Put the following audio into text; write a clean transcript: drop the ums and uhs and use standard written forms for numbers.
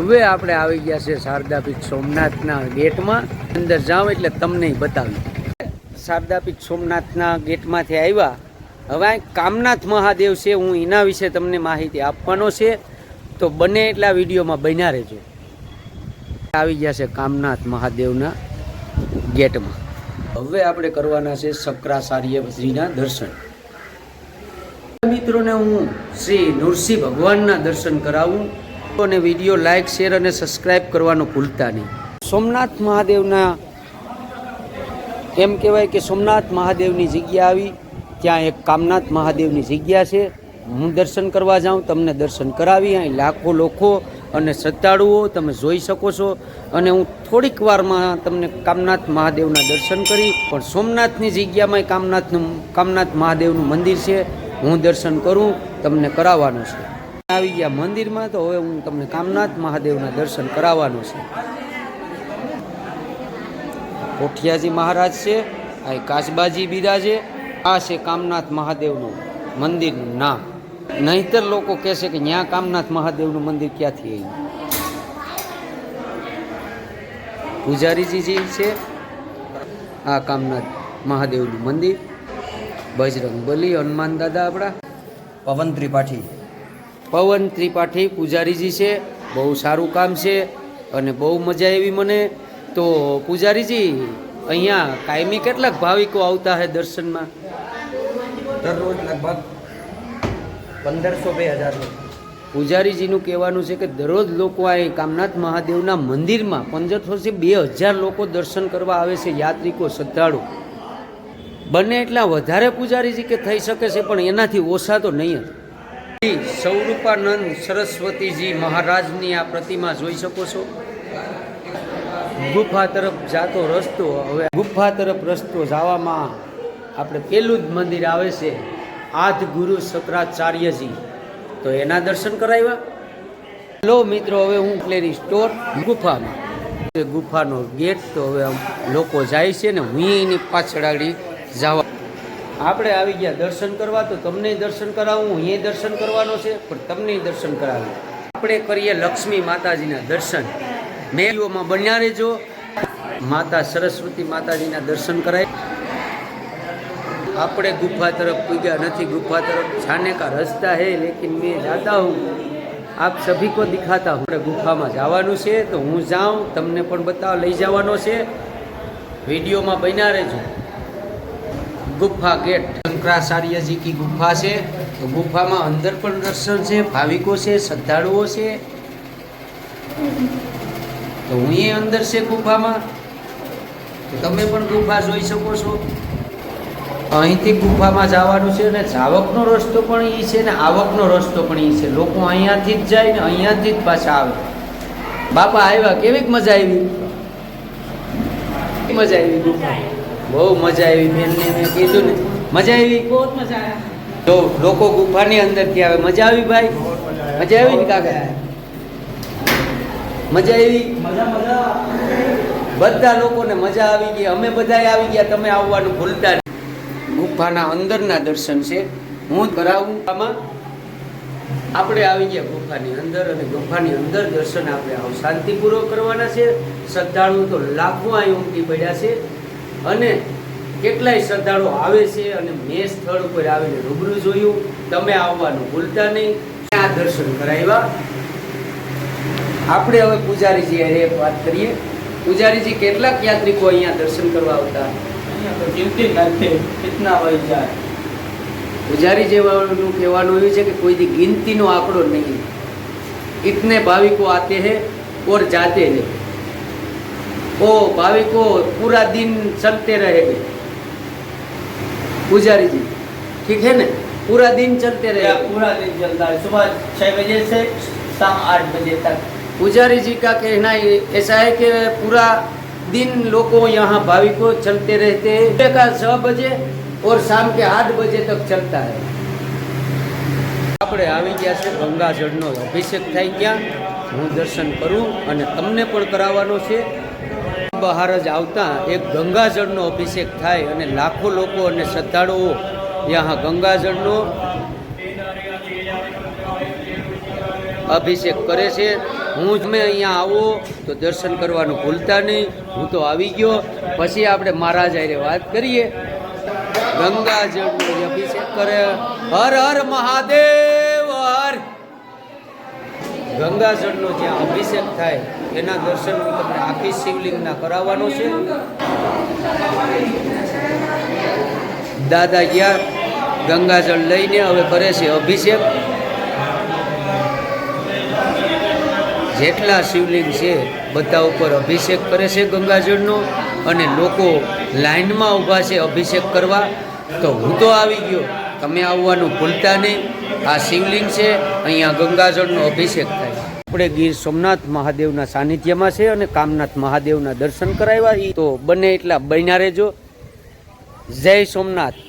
હવે આપણે આવી ગયા છે શારદાપીઠ સોમનાથના ગેટમાં. અંદર જાઉં એટલે તમને બતાવી. શારદાપીઠ સોમનાથના ગેટમાંથી આવ્યા. હવે આ કામનાથ મહાદેવ છે, હું એના વિશે તમને માહિતી આપવાનો છે, તો બને એટલા વિડીયોમાં બન્યા રહેજો. આવી ગયા છે કામનાથ મહાદેવના ગેટમાં. હવે આપણે કરવાના છે શંકરાચાર્યજીના દર્શન. મિત્રોને હું શ્રી નૃસિંહ ભગવાનના દર્શન કરાવું, અને વિડીયો લાઈક, શેર અને સબસ્ક્રાઈબ કરવાનું ભૂલતા નહીં. સોમનાથ મહાદેવના એમ કહેવાય કે સોમનાથ મહાદેવની જગ્યા આવી, ત્યાં એક કામનાથ મહાદેવની જગ્યા છે. હું દર્શન કરવા જાઉં, તમને દર્શન કરાવી. અહીં લાખો લોકો અને શ્રદ્ધાળુઓ તમે જોઈ શકો છો. અને હું થોડીક વારમાં તમને કામનાથ મહાદેવના દર્શન કરી. પણ સોમનાથની જગ્યામાં કામનાથ મહાદેવનું મંદિર છે, હું દર્શન કરું, તમને કરાવવાનો છે. આવી ગયા મંદિરમાં, તો હવે હું તમને કામનાથ મહાદેવના દર્શન કરાવવાનો છે. કોઠિયાજી મહારાજ છે, આ કાચબાજી બિરાજે. આ છે કામનાથ મહાદેવનું મંદિરનું નામ. નહીતર લોકો કહેશે કે ત્યાં કામનાથ મહાદેવનું મંદિર ક્યાંથી આવ્યું. પૂજારીજી છે, આ કામનાથ મહાદેવનું મંદિર. બજરંગ બલી, હનુમાન દાદા આપણા. પવન ત્રિપાઠી પૂજારીજી છે. બહુ સારું કામ છે અને બહુ મજા આવી મને. તો પૂજારીજી, અહીંયા કાયમી કેટલાક ભાવિકો આવતા હે દર્શનમાં? દરરોજ લગભગ 1500-2000 લોકો. પૂજારીજીનું કહેવાનું છે કે દરરોજ લોકો અહીં કામનાથ મહાદેવના મંદિરમાં 1500-2000 લોકો દર્શન કરવા આવે છે, યાત્રિકો, શ્રદ્ધાળુ. બને એટલા વધારે પૂજારીજી કે થઈ શકે છે, પણ એનાથી ઓછા તો નહીં જ. સ્વરૂપાનંદ સરસ્વતીજી મહારાજની આ પ્રતિમા જોઈ શકો છો. ગુફા તરફ જાતો રસ્તો. હવે ગુફા તરફ રસ્તો જવામાં આપણે પેલું જ મંદિર આવે છે, આદિ ગુરુ શંકરાચાર્યજી. તો એના દર્શન કરાવ્યા. લો મિત્રો, હવે હું પ્લેરી સ્ટોર ગુફામાં. ગુફાનો ગેટ. તો હવે લોકો જાય છે ને હું એની પાછળ આગળ જવા. આપણે આવી ગયા દર્શન કરવા, તો તમને દર્શન કરાવું. હું દર્શન કરવાનો છે, પણ તમને દર્શન કરાવું. આપણે કરીએ લક્ષ્મી માતાજીના દર્શન. મેળીઓમાં બન્યા રહેજો. માતા સરસ્વતી માતાજીના દર્શન કરાય. આપણે ગુફા તરફ પૂગ્યા નથી. ગુફા તરફ જાने का रास्ता है, लेकिन मैं जाता हूँ, आप सभी को दिखाता हूँ. આપણે ગુફામાં જવાનું છે, તો હું જાઉં, તમને પણ બતાવવા લઈ જવાનો છે. વિડીયોમાં બન્યા રહેજો. ગુફા ગેટ શંકરાચાર્યજી કી ગુફા છે. તો ગુફામાં અંદર પણ દર્શન છે, ભાવિકો છે, શ્રદ્ધાળુઓ છે. તો હું એ અંદર છે ગુફામાં. તો તમે પણ ગુફા જોઈ શકો છો. અહીંથી ગુફામાં જવાનું છે, અને જાવકનો રસ્તો પણ એ છે ને આવકનો રસ્તો પણ એ છે. લોકો અહીંયાથી જ જાય ને અહીંયાથી જ પાછા આવે. બાપા આવ્યા, કેવી મજા આવી? મજા આવી ગુફા, બહુ મજા આવી. બેનને મેં કીધું ને, મજા આવી, બહુ મજા આવી. તો લોકો ગુફાની અંદરથી આવે. મજા આવી ભાઈ? મજા આવી ને કાકા? મજા આવી? બધા લોકોને મજા આવી ગઈ. અમે બધા આવી ગયા. તમે આવવાનું ભૂલતા નહીં. ગુફાના અંદરના દર્શન છે, હું કરાવું. આમાં આપણે આવી ગયા ગુફાની અંદર, અને ગુફાની અંદર દર્શન આપણે આવું શાંતિપૂર્વક કરવાના છે. શ્રદ્ધાળુ તો લાખો અહીં ઉમટી પડ્યા છે, અને કેટલાય શ્રદ્ધાળુ આવે છે. અને મેં સ્થળ ઉપર આવીને રૂબરૂ જોયું. તમે આવવાનું ભૂલતા નહીં. આ દર્શન કરાવ્યા. આપણે હવે પૂજારીજી અરે વાત કરીએ. પૂજારીજી, કેટલાક યાત્રિકો અહીંયા દર્શન કરવા આવતા? પૂજારી જેવાનું કહેવાનું એવું છે કે કોઈ દી ગિનતીનો આંકડો નહીં. इतने भाविको आते हैं और जाते हैं. वो भाविको पूरा दिन चलते रहेंगे. पुजारी जी, ठीक है ना? पूरा दिन चलते रहेगा. पूरा दिन चलता है, सुबह 6 बजे से शाम 8 बजे तक. पुजारी जी का कहना ऐसा है कि पूरा दिन लोगों यहाँ भाविको चलते रहते हैं. सुबह का 6 बजे और शाम के 8 बजे तक चलता है. આપણે આવી ગયા છે ગંગાજળનો અભિષેક થાય ત્યાં. હું દર્શન કરું અને તમને પણ કરાવવાનો છે. બહાર જ આવતા એક ગંગાજળનો અભિષેક થાય, અને લાખો લોકો અને શ્રદ્ધાળુઓ यहाँ ગંગાજળનો અભિષેક કરે છે. હું તમે અહીંયા આવો તો દર્શન કરવાનું ભૂલતા નહીં. હું તો આવી ગયો. પછી આપણે મહારાજ હારે વાત કરીએ. ગંગાજળનો અભિષેક કરે. હર હર મહાદેવ હર. ગંગાજળનો જ્યાં અભિષેક થાય એના દર્શન હું તમને આખી શિવલિંગના કરાવવાનો છે. દાદા ગયા ગંગાજળ લઈને હવે કરે છે અભિષેક. જેટલા શિવલિંગ છે બધા ઉપર અભિષેક કરે છે ગંગાજળનો, અને લોકો લાઈનમાં ઊભા છે અભિષેક કરવા. તો હું તો આવી ગયો, તમે આવવાનું ભૂલતા નહીં. આ શિવલિંગ છે, અહીંયા ગંગાજળનો અભિષેક થાય. આપણે ગીર સોમનાથ મહાદેવના સાનિધ્યમાં છે અને કામનાથ મહાદેવના દર્શન કરાવ્યા. તો બને એટલા બન્યા રહેજો. જય સોમનાથ.